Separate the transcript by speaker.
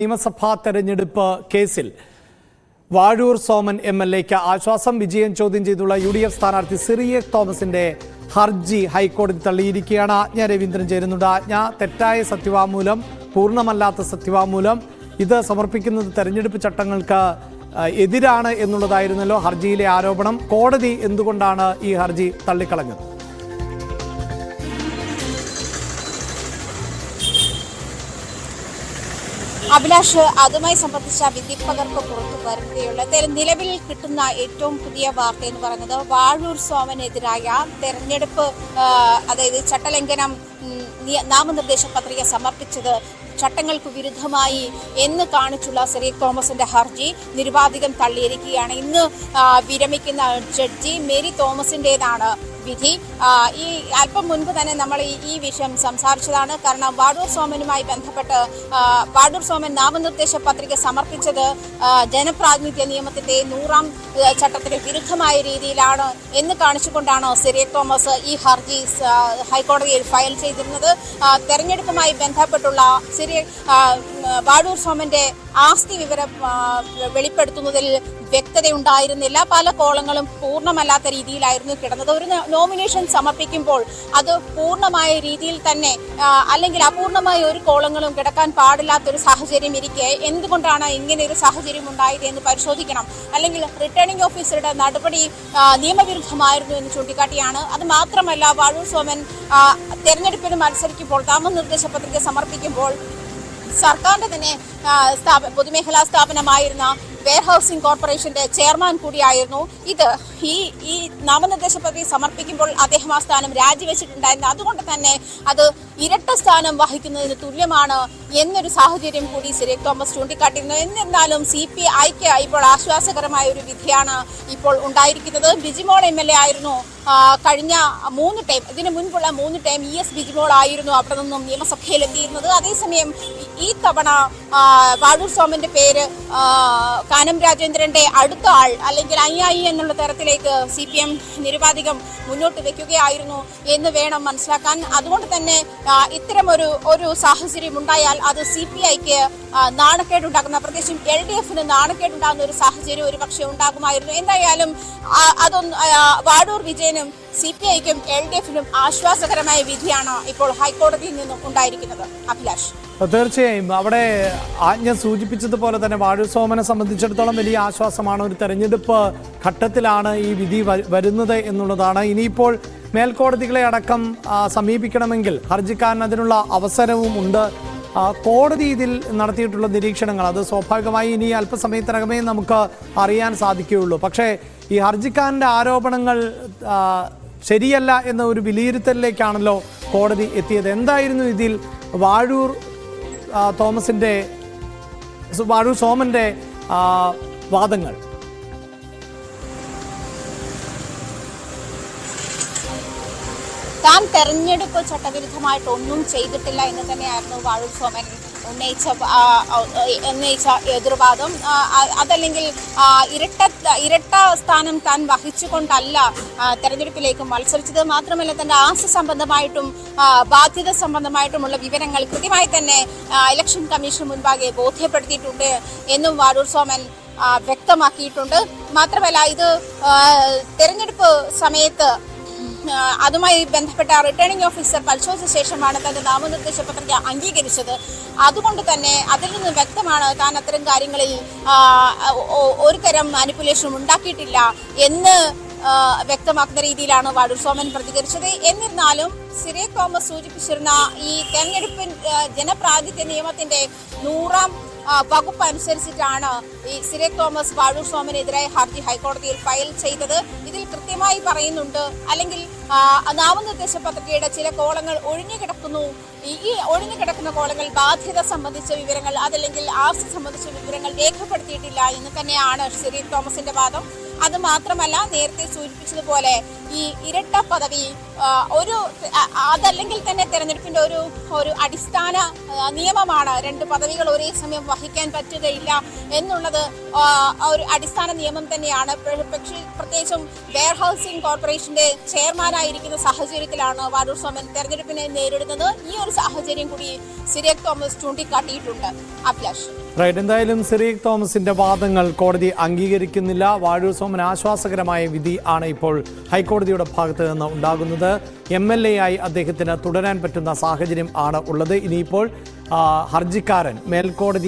Speaker 1: നിയമസഭാ തെരഞ്ഞെടുപ്പ് കേസിൽ വാഴൂർ സോമൻ എംഎൽഎക്ക് ആശ്വാസം. വിജയം ചോദ്യം ചെയ്തുള്ള UDF സ്ഥാനാർത്ഥി സിറിയക് തോമസിന്റെ ഹർജി ഹൈക്കോടതി തള്ളിയിരിക്കുകയാണ്. ആജ്ഞ രവീന്ദ്രൻ ചേരുന്നുണ്ട്. ആജ്ഞ, തെറ്റായ സത്യവാങ്മൂലം, പൂർണ്ണമല്ലാത്ത സത്യവാങ്മൂലം, ഇത് സമർപ്പിക്കുന്നത് തെരഞ്ഞെടുപ്പ് ചട്ടങ്ങൾക്ക് എതിരാണ് എന്നുള്ളതായിരുന്നല്ലോ ഹർജിയിലെ ആരോപണം. കോടതി എന്തുകൊണ്ടാണ് ഈ ഹർജി തള്ളിക്കളഞ്ഞത്?
Speaker 2: അഭിലാഷ്, അതുമായി സംബന്ധിച്ച വിധിപ്പകർപ്പ് പുറത്തു വരുകയുള്ളത്. നിലവിൽ കിട്ടുന്ന ഏറ്റവും പുതിയ വാർത്ത എന്ന് പറയുന്നത് വാഴൂർ സോമനെതിരായ തെരഞ്ഞെടുപ്പ് അതായത് ചട്ടലംഘനം നാമനിർദ്ദേശ പത്രിക സമർപ്പിച്ചത് ചട്ടങ്ങൾക്ക് വിരുദ്ധമായി എന്ന് കാണിച്ചുള്ള സിറിയക് തോമസിന്റെ ഹർജി നിരുപാധികം തള്ളിയിരിക്കുകയാണ്. ഇന്ന് വിരമിക്കുന്ന ജഡ്ജി മേരി തോമസിന്റേതാണ് വിധി. ഈ അല്പം മുൻപ് തന്നെ നമ്മൾ ഈ വിഷയം സംസാരിച്ചതാണ്. കാരണം വാഴൂർ സോമനുമായി ബന്ധപ്പെട്ട് വാഴൂർ സോമൻ നാമനിർദ്ദേശ പത്രിക സമർപ്പിച്ചത് ജനപ്രാതിനിധ്യ നിയമത്തിന്റെ 100ാം ചട്ടത്തിന് വിരുദ്ധമായ രീതിയിലാണ് എന്ന് കാണിച്ചുകൊണ്ടാണ് സിറിയക് തോമസ് ഈ ഹർജി ഹൈക്കോടതിയിൽ ഫയൽ ചെയ്തിരുന്നത്. തെരഞ്ഞെടുപ്പുമായി ബന്ധപ്പെട്ടുള്ള വാഴൂർ സോമന്റെ ആസ്തി വിവരം വെളിപ്പെടുത്തുന്നതിൽ വ്യക്തതയുണ്ടായിരുന്നില്ല. പല കോളങ്ങളും പൂർണ്ണമല്ലാത്ത രീതിയിലായിരുന്നു കിടന്നത്. ഒരു നോമിനേഷൻ സമർപ്പിക്കുമ്പോൾ അത് പൂർണ്ണമായ രീതിയിൽ തന്നെ അല്ലെങ്കിൽ അപൂർണമായ ഒരു കോളങ്ങളും കിടക്കാൻ പാടില്ലാത്തൊരു സാഹചര്യം ഇരിക്കെ എന്തുകൊണ്ടാണ് ഇങ്ങനെ ഒരു സാഹചര്യം ഉണ്ടായത് എന്ന് പരിശോധിക്കണം. അല്ലെങ്കിൽ റിട്ടേണിംഗ് ഓഫീസറുടെ നടപടി നിയമവിരുദ്ധമായിരുന്നു എന്ന് ചൂണ്ടിക്കാട്ടിയാണ്. അത് മാത്രമല്ല, വാഴൂർ സോമൻ തെരഞ്ഞെടുപ്പിന് മത്സരിക്കുമ്പോൾ നാമനിർദ്ദേശ പത്രിക സമർപ്പിക്കുമ്പോൾ സർക്കാരിന്റെ തന്നെ പൊതുമേഖലാ സ്ഥാപനമായിരുന്ന വെയർ ഹൗസിംഗ് കോർപ്പറേഷന്റെ ചെയർമാൻ കൂടിയായിരുന്നു. ഈ നാമനിർദ്ദേശ പത്രിക സമർപ്പിക്കുമ്പോൾ അദ്ദേഹം ആ സ്ഥാനം രാജിവെച്ചിട്ടുണ്ടായിരുന്നു. അതുകൊണ്ട് തന്നെ അത് ഇരട്ട സ്ഥാനം വഹിക്കുന്നതിന് തുല്യമാണ് എന്നൊരു സാഹചര്യം കൂടി സിറിയക് തോമസ് ചൂണ്ടിക്കാട്ടിയിരുന്നു. എന്നിരുന്നാലും CPIക്ക് ഇപ്പോൾ ആശ്വാസകരമായ ഒരു വിധിയാണ് ഇപ്പോൾ ഉണ്ടായിരിക്കുന്നത്. ബിജിമോൾ MLA ആയിരുന്നു കഴിഞ്ഞ 3 ടൈം, ഇതിനു മുൻപുള്ള 3 ടൈം ES ബിജിമോൾ ആയിരുന്നു അവിടെ നിന്നും നിയമസഭയിലെത്തിയിരുന്നത്. അതേസമയം ഈ തവണ വാഴൂർ സോമന്റെ പേര് കാനം രാജേന്ദ്രന്റെ അടുത്ത ആൾ അല്ലെങ്കിൽ അയ്യായി എന്നുള്ള തരത്തിലേക്ക് CPM നിരുപാധികം മുന്നോട്ട് വെക്കുകയായിരുന്നു എന്ന് വേണം മനസ്സിലാക്കാൻ. അതുകൊണ്ട് തന്നെ ഇത്തരം ഒരു സാഹചര്യം ഉണ്ടായാൽ അത് CPIക്ക് നാണക്കേടുണ്ടാക്കുന്ന, പ്രത്യേകിച്ചും LDFന് നാണക്കേടുണ്ടാകുന്ന ഒരു സാഹചര്യം ഒരു പക്ഷേ ഉണ്ടാകുമായിരുന്നു. എന്തായാലും അതൊന്നും വാഴൂർ വിജയനും CPIക്കും LDFനും ആശ്വാസകരമായ വിധിയാണ് ഇപ്പോൾ ഹൈക്കോടതിയിൽ നിന്നും ഉണ്ടായിരിക്കുന്നത്. അഭിലാഷ്,
Speaker 1: തീർച്ചയായും അവിടെ ആജ്ഞ സൂചിപ്പിച്ചതുപോലെ തന്നെ വാഴൂർ സോമനെ സംബന്ധിച്ചിടത്തോളം വലിയ ആശ്വാസമാണ്. ഒരു തെരഞ്ഞെടുപ്പ് ഘട്ടത്തിലാണ് ഈ വിധി വരുന്നത് എന്നുള്ളതാണ്. ഇനിയിപ്പോൾ മേൽക്കോടതികളെ അടക്കം സമീപിക്കണമെങ്കിൽ ഹർജിക്കാരന് അതിനുള്ള അവസരവും ഉണ്ട്. കോടതി ഇതിൽ നടത്തിയിട്ടുള്ള നിരീക്ഷണങ്ങൾ അത് സ്വാഭാവികമായി ഇനി അല്പസമയത്തിനകമേ നമുക്ക് അറിയാൻ സാധിക്കുകയുള്ളൂ. പക്ഷേ ഈ ഹർജിക്കാരൻ്റെ ആരോപണങ്ങൾ ശരിയല്ല എന്ന ഒരു വിലയിരുത്തലിലേക്കാണല്ലോ കോടതി എത്തിയത്. എന്തായിരുന്നു ഇതിൽ വാഴൂർ സോമന്റെ വാദങ്ങൾ?
Speaker 2: താൻ തെരഞ്ഞെടുപ്പ് ചട്ടവിരുദ്ധമായിട്ട് ഒന്നും ചെയ്തിട്ടില്ല എന്ന് തന്നെയായിരുന്നു വാഴൂർ സോമൻ ഉന്നയിച്ച എതിർവാദം. അതല്ലെങ്കിൽ ഇരട്ട സ്ഥാനം താൻ വഹിച്ചുകൊണ്ടല്ല തെരഞ്ഞെടുപ്പിലേക്ക് മത്സരിച്ചത്. മാത്രമല്ല, തന്റെ ആസ്തി സംബന്ധമായിട്ടും ബാധ്യത സംബന്ധമായിട്ടുമുള്ള വിവരങ്ങൾ കൃത്യമായി തന്നെ ഇലക്ഷൻ കമ്മീഷൻ മുൻപാകെ ബോധ്യപ്പെടുത്തിയിട്ടുണ്ട് എന്നും വാഴൂർ സോമൻ വ്യക്തമാക്കിയിട്ടുണ്ട്. മാത്രമല്ല, ഇത് തെരഞ്ഞെടുപ്പ് സമയത്ത് അതുമായി ബന്ധപ്പെട്ട റിട്ടേണിംഗ് ഓഫീസർ പരിശോധിച്ച ശേഷമാണ് തന്റെ നാമനിർദ്ദേശ പത്രിക അംഗീകരിച്ചത്. അതുകൊണ്ട് തന്നെ അതിൽ നിന്ന് വ്യക്തമാണ് താൻ അത്തരം കാര്യങ്ങളിൽ ഒരു തരം മാനിപ്പുലേഷൻ ഉണ്ടാക്കിയിട്ടില്ല എന്ന് വ്യക്തമാക്കുന്ന രീതിയിലാണ് വാഴൂർ സോമൻ പ്രതികരിച്ചത്. എന്നിരുന്നാലും സിറിയക് തോമസ് സൂചിപ്പിച്ചിരുന്ന ഈ തെരഞ്ഞെടുപ്പിൻ ജനപ്രാതിനിധ്യ നിയമത്തിന്റെ 100ാം വകുപ്പ് അനുസരിച്ചിട്ടാണ് ഈ സിറിയക് തോമസ് വാഴൂർ സോമനെതിരായ ഹർജി ഹൈക്കോടതിയിൽ ഫയൽ ചെയ്തത്. ഇതിൽ കൃത്യമായി പറയുന്നുണ്ട്, അല്ലെങ്കിൽ നാമനിർദ്ദേശ പത്രികയുടെ ചില കോളങ്ങൾ ഒഴിഞ്ഞുകിടക്കുന്നു. ഈ ഒഴിഞ്ഞുകിടക്കുന്ന കോളങ്ങൾ ബാധ്യത സംബന്ധിച്ച വിവരങ്ങൾ അതല്ലെങ്കിൽ ആസ്തി സംബന്ധിച്ച വിവരങ്ങൾ രേഖപ്പെടുത്തിയിട്ടില്ല എന്ന് തന്നെയാണ് സിറിയക് തോമസിന്റെ വാദം. അത് മാത്രമല്ല, നേരത്തെ സൂചിപ്പിച്ചതുപോലെ ഈ ഇരട്ട പദവി അതല്ലെങ്കിൽ തന്നെ തെരഞ്ഞെടുപ്പിന്റെ ഒരു അടിസ്ഥാന നിയമമാണ്. 2 പദവികൾ ഒരേ സമയം വഹിക്കാൻ പറ്റുകയില്ല എന്നുള്ളത് ഒരു അടിസ്ഥാന നിയമം തന്നെയാണ്. പ്രത്യേകിച്ചും വെയർ ഹൗസിംഗ് കോർപ്പറേഷന്റെ ചെയർമാനായിരിക്കുന്ന സാഹചര്യത്തിലാണ് വാഴൂർ സോമൻ തെരഞ്ഞെടുപ്പിനെ നേരിടുന്നത്. ഈ ഒരു സാഹചര്യം കൂടി സിറിയക് തോമസ് ചൂണ്ടിക്കാട്ടിയിട്ടുണ്ട്. അഭിലാഷ്.
Speaker 1: റൈറ്റ്, എന്തായാലും സിറിയക് തോമസിന്റെ വാദങ്ങൾ കോടതി അംഗീകരിക്കുന്നില്ല. വാഴൂർ സോമൻ ആശ്വാസകരമായ വിധി ആണ് ഇപ്പോൾ ഹൈക്കോടതിയുടെ ഭാഗത്ത് നിന്ന് ഉണ്ടാകുന്നത്. MLA ആയി അദ്ദേഹത്തിന് തുടരാൻ പറ്റുന്ന സാഹചര്യം ആണ് ഉള്ളത്. ഇനിയിപ്പോൾ ഹർജിക്കാരൻ മേൽക്കോടതി